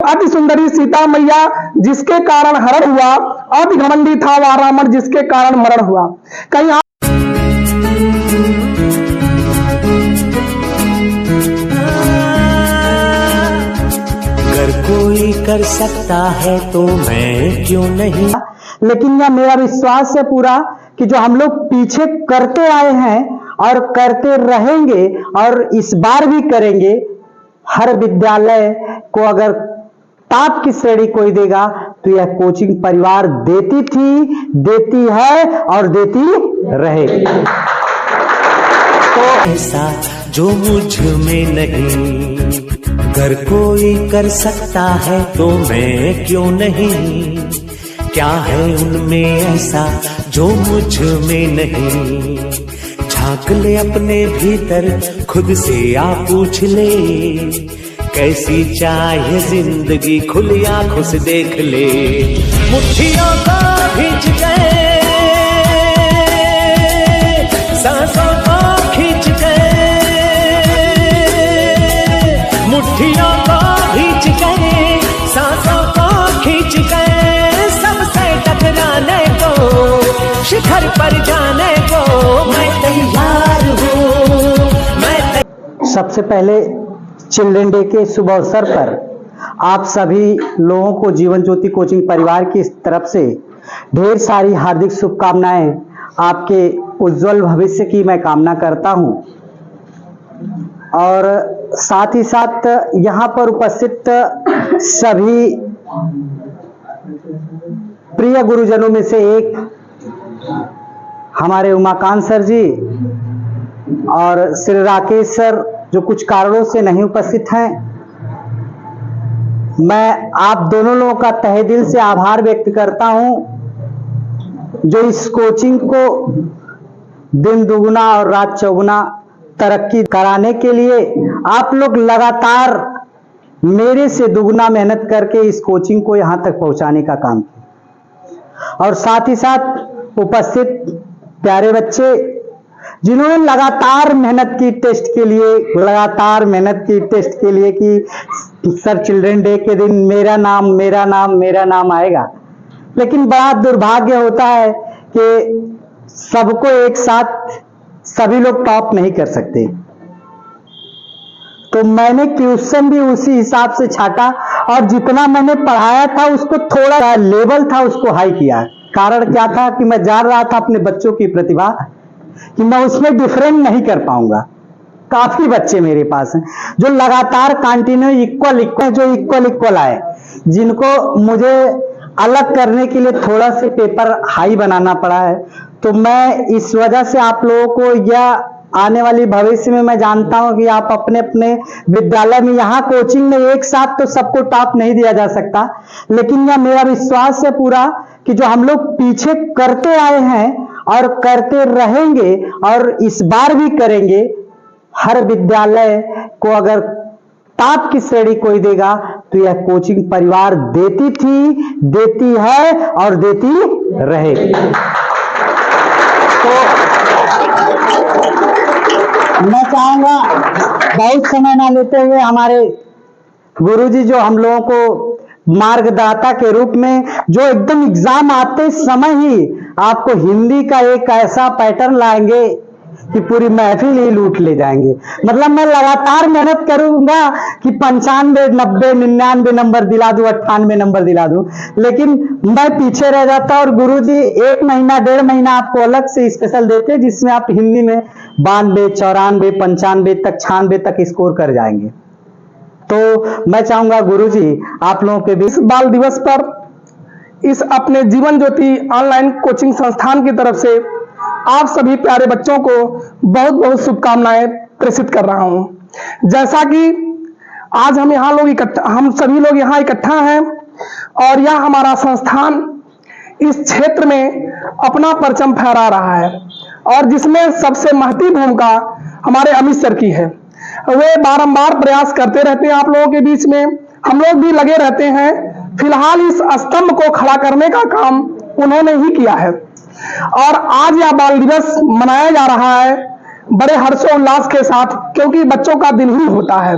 अति सुंदरी सीता मैया जिसके कारण हरण हुआ, अति घमंडी था वह रावण जिसके कारण मरण हुआ। कहीं अगर कोई कर सकता है तो मैं क्यों नहीं। लेकिन यह मेरा विश्वास है पूरा कि जो हम लोग पीछे करते आए हैं और करते रहेंगे और इस बार भी करेंगे, हर विद्यालय को अगर टॉप की श्रेणी कोई देगा तो यह कोचिंग परिवार देती थी, देती है और देती रहेगी। तो ऐसा जो मुझ में नहीं, अगर कोई कर सकता है तो मैं क्यों नहीं। क्या है उनमें ऐसा जो मुझ में नहीं। झांक ले अपने भीतर खुद से आ पूछ ले, कैसी चाहे जिंदगी खुली आंखों से देख ले। मुट्ठियों को खींच गए, सांसों को खींच गए, मुट्ठियों को खींच गए, सांसों को खींच गए। सबसे टकराने को, शिखर पर जाने को मैं तैयार हूँ। सबसे पहले चिल्ड्रन डे के शुभ अवसर पर आप सभी लोगों को जीवन ज्योति कोचिंग परिवार की तरफ से ढेर सारी हार्दिक शुभकामनाएं। आपके उज्जवल भविष्य की मैं कामना करता हूं और साथ ही साथ यहां पर उपस्थित सभी प्रिय गुरुजनों में से एक हमारे उमाकांत सर जी और श्री राकेश सर जो कुछ कारणों से नहीं उपस्थित हैं, मैं आप दोनों लोगों का तहे दिल से आभार व्यक्त करता हूं जो इस कोचिंग को दिन दुगुना और रात चौगुना तरक्की कराने के लिए आप लोग लगातार मेरे से दुगुना मेहनत करके इस कोचिंग को यहां तक पहुंचाने का काम किया। और साथ ही साथ उपस्थित प्यारे बच्चे जिन्होंने लगातार मेहनत की टेस्ट के लिए, लगातार मेहनत की टेस्ट के लिए कि सर चिल्ड्रन डे के दिन मेरा नाम मेरा नाम मेरा नाम आएगा। लेकिन बड़ा दुर्भाग्य होता है कि सबको एक साथ सभी लोग टॉप नहीं कर सकते। तो मैंने क्वेश्चन भी उसी हिसाब से छाटा और जितना मैंने पढ़ाया था उसको थोड़ा लेवल था उसको हाई किया। कारण क्या था कि मैं जान रहा था अपने बच्चों की प्रतिभा कि मैं उसमें डिफरेंट नहीं कर पाऊंगा। काफी बच्चे मेरे पास हैं जो लगातार कंटिन्यू इक्वल आए, जिनको मुझे अलग करने के लिए थोड़ा से पेपर हाई बनाना पड़ा है। तो मैं इस वजह से आप लोगों को यह आने वाली भविष्य में मैं जानता हूं कि आप अपने अपने विद्यालय में, यहाँ कोचिंग में एक साथ तो सबको टॉप नहीं दिया जा सकता, लेकिन यह मेरा विश्वास है पूरा कि जो हम लोग पीछे करते आए हैं और करते रहेंगे और इस बार भी करेंगे, हर विद्यालय को अगर टॉप की श्रेणी कोई देगा तो यह कोचिंग परिवार देती थी, देती है और देती रहेगी। तो मैं चाहूंगा बहुत समय ना लेते हुए हमारे गुरुजी जो हम लोगों को मार्गदाता के रूप में जो एकदम एग्जाम आते समय ही आपको हिंदी का एक ऐसा पैटर्न लाएंगे कि पूरी महफिल ही लूट ले जाएंगे। मतलब मैं लगातार मेहनत करूंगा कि 95, 90, 99 नंबर दिला दूं, 98 नंबर दिला दूं, लेकिन मैं पीछे रह जाता और गुरुजी 1 महीना 1.5 महीना आपको अलग से स्पेशल देते जिसमें आप हिंदी में 92, 94, 95 तक 96 तक स्कोर कर जाएंगे। तो मैं चाहूंगा गुरुजी आप लोगों के बीच बाल दिवस पर इस अपने जीवन ज्योति ऑनलाइन कोचिंग संस्थान की तरफ से आप सभी प्यारे बच्चों को बहुत बहुत शुभकामनाएं प्रेषित कर रहा हूं। जैसा कि आज हम सभी लोग यहाँ इकट्ठा हैं और यह हमारा संस्थान इस क्षेत्र में अपना परचम फहरा रहा है और जिसमें सबसे महती भूमिका हमारे अमित सर की है। वे बारंबार प्रयास करते रहते हैं आप लोगों के बीच में, हम लोग भी लगे रहते हैं। फिलहाल इस स्तंभ को खड़ा करने का काम उन्होंने ही किया है और आज यह बाल दिवस मनाया जा रहा है बड़े हर्षोल्लास के साथ, क्योंकि बच्चों का दिन ही होता है।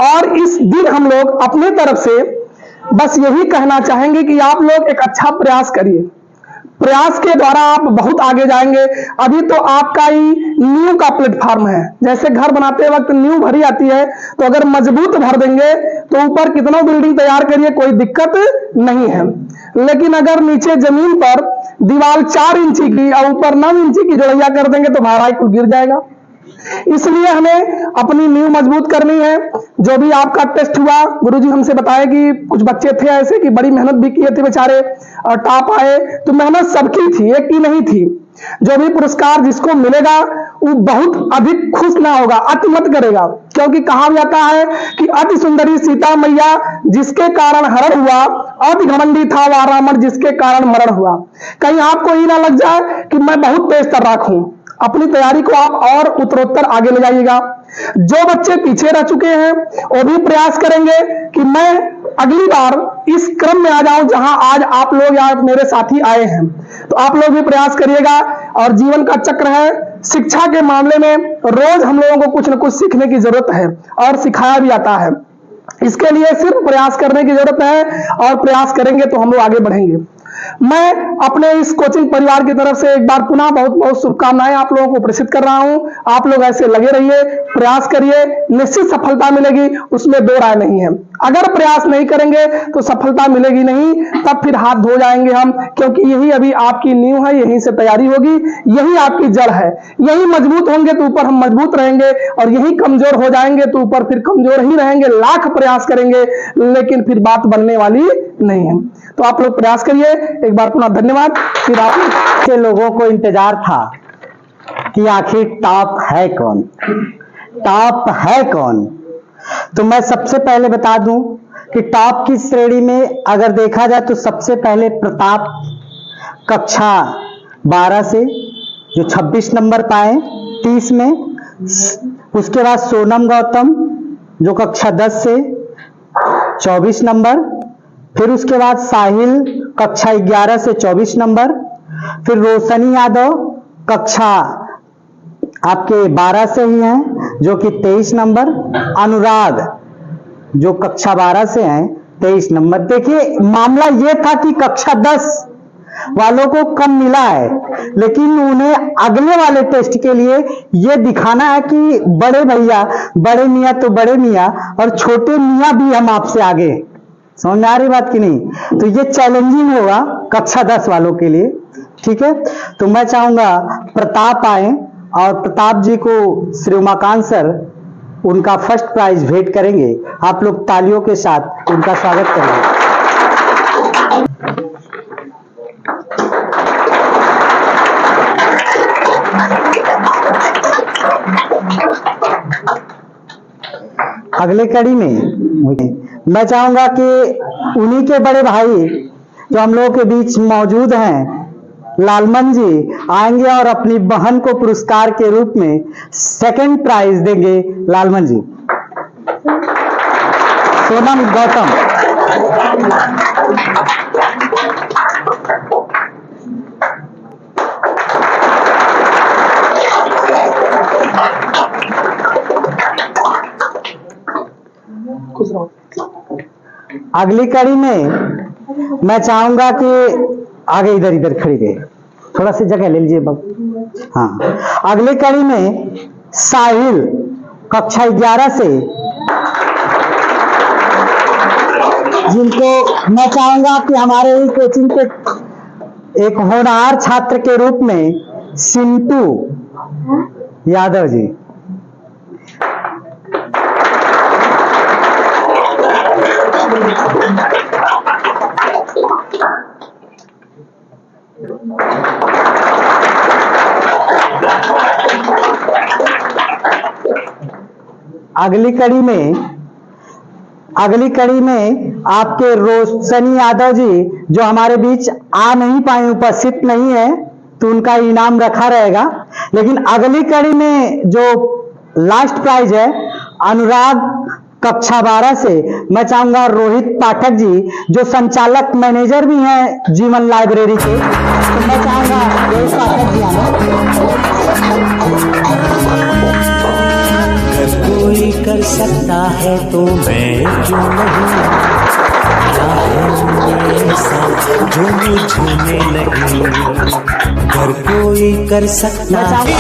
और इस दिन हम लोग अपने तरफ से बस यही कहना चाहेंगे कि आप लोग एक अच्छा प्रयास करिए। प्रयास के द्वारा आप बहुत आगे जाएंगे। अभी तो आपका ही नींव का प्लेटफॉर्म है। जैसे घर बनाते वक्त नींव भरी आती है, तो अगर मजबूत भर देंगे तो ऊपर कितना बिल्डिंग तैयार करिए कोई दिक्कत नहीं है। लेकिन अगर नीचे जमीन पर दीवार 4 इंची की और ऊपर 9 इंची की जोड़ैया कर देंगे तो भाड़ा कुल गिर जाएगा। इसलिए हमें अपनी नींव मजबूत करनी है। जो भी आपका टेस्ट हुआ, गुरुजी हमसे बताए कि कुछ बच्चे थे ऐसे कि बड़ी मेहनत भी किए थे बेचारे और टॉप आए, तो मेहनत सबकी थी, एक की नहीं थी। जो भी पुरस्कार जिसको मिलेगा वो बहुत अधिक खुश ना होगा, अति मत करेगा, क्योंकि कहा जाता है कि अति सुंदरी सीता मैया जिसके कारण हरण हुआ, अति घमंडी था वह रावण जिसके कारण मरण हुआ। कहीं आपको ये ना लग जाए कि मैं बहुत तेज तर्राक हूं। अपनी तैयारी को आप और उत्तरोत्तर आगे ले जाइएगा। जो बच्चे पीछे रह चुके हैं वो भी प्रयास करेंगे कि मैं अगली बार इस क्रम में आ जाऊं जहां आज आप लोग या मेरे साथी आए हैं। तो आप लोग भी प्रयास करिएगा। और जीवन का चक्र है, शिक्षा के मामले में रोज हम लोगों को कुछ न कुछ सीखने की जरूरत है और सिखाया भी जाता है। इसके लिए सिर्फ प्रयास करने की जरूरत है और प्रयास करेंगे तो हम लोग आगे बढ़ेंगे। मैं अपने इस कोचिंग परिवार की तरफ से एक बार पुनः बहुत बहुत शुभकामनाएं आप लोगों को प्रेषित कर रहा हूं। आप लोग ऐसे लगे रहिए, प्रयास करिए, निश्चित सफलता मिलेगी, उसमें दो राय नहीं है। अगर प्रयास नहीं करेंगे तो सफलता मिलेगी नहीं, तब फिर हाथ धो जाएंगे हम, क्योंकि यही अभी आपकी नींव है, यहीं से तैयारी होगी, यही आपकी जड़ है। यही मजबूत होंगे तो ऊपर हम मजबूत रहेंगे, और यही कमजोर हो जाएंगे तो ऊपर फिर कमजोर ही रहेंगे। लाख प्रयास करेंगे लेकिन फिर बात बनने वाली नहीं है। तो आप लोग प्रयास करिए। एक बार पुनः धन्यवाद। फिर आप के लोगों को इंतजार था कि आखिर टॉप है कौन, टॉप है कौन। तो मैं सबसे पहले बता दूं कि टॉप की श्रेणी में अगर देखा जाए तो सबसे पहले प्रताप कक्षा 12 से जो 26 नंबर पाए 30 में। उसके बाद सोनम गौतम जो कक्षा 10 से 24 नंबर। फिर उसके बाद साहिल कक्षा 11 से 24 नंबर। फिर रोशनी यादव कक्षा आपके 12 से ही हैं जो कि 23 नंबर। अनुराग जो कक्षा 12 से हैं 23 नंबर। देखिए मामला यह था कि कक्षा 10 वालों को कम मिला है, लेकिन उन्हें अगले वाले टेस्ट के लिए यह दिखाना है कि बड़े भैया, बड़े मियाँ तो बड़े मियाँ और छोटे मियाँ भी हम आपसे आगे। समझ में आ रही बात की नहीं? तो ये चैलेंजिंग होगा कक्षा 10 वालों के लिए। ठीक है, तो मैं चाहूंगा प्रताप आए और प्रताप जी को श्री उमाकांत सर उनका फर्स्ट प्राइज भेंट करेंगे। आप लोग तालियों के साथ उनका स्वागत करेंगे। अगले कड़ी में मैं चाहूंगा कि उन्हीं के बड़े भाई जो हम लोगों के बीच मौजूद हैं, लालमन जी आएंगे और अपनी बहन को पुरस्कार के रूप में सेकंड प्राइज देंगे। लालमन जी। सोनम गौतम। अगली कड़ी में मैं चाहूंगा कि आगे इधर इधर खड़ी रहे, थोड़ा सी जगह ले लीजिए बाबू। हाँ, अगली कड़ी में साहिल कक्षा 11 से, जिनको मैं चाहूंगा कि हमारे ही कोचिंग के एक होनहार छात्र के रूप में सिंटू यादव जी। अगली कड़ी में आपके रोशनी यादव जी जो हमारे बीच आ नहीं पाए, उपस्थित नहीं है, तो उनका इनाम रखा रहेगा। लेकिन अगली कड़ी में जो लास्ट प्राइज है अनुराग कक्षा 12 से, मैं चाहूंगा रोहित पाठक जी जो संचालक मैनेजर भी हैं जीवन लाइब्रेरी के, तो मैं चाहूंगा रोहित पाठक जी आना। कर सकता है तो मैं क्यों नहीं, क्या है ऐसा जो मुझ में नहीं, अगर कोई कर सकता है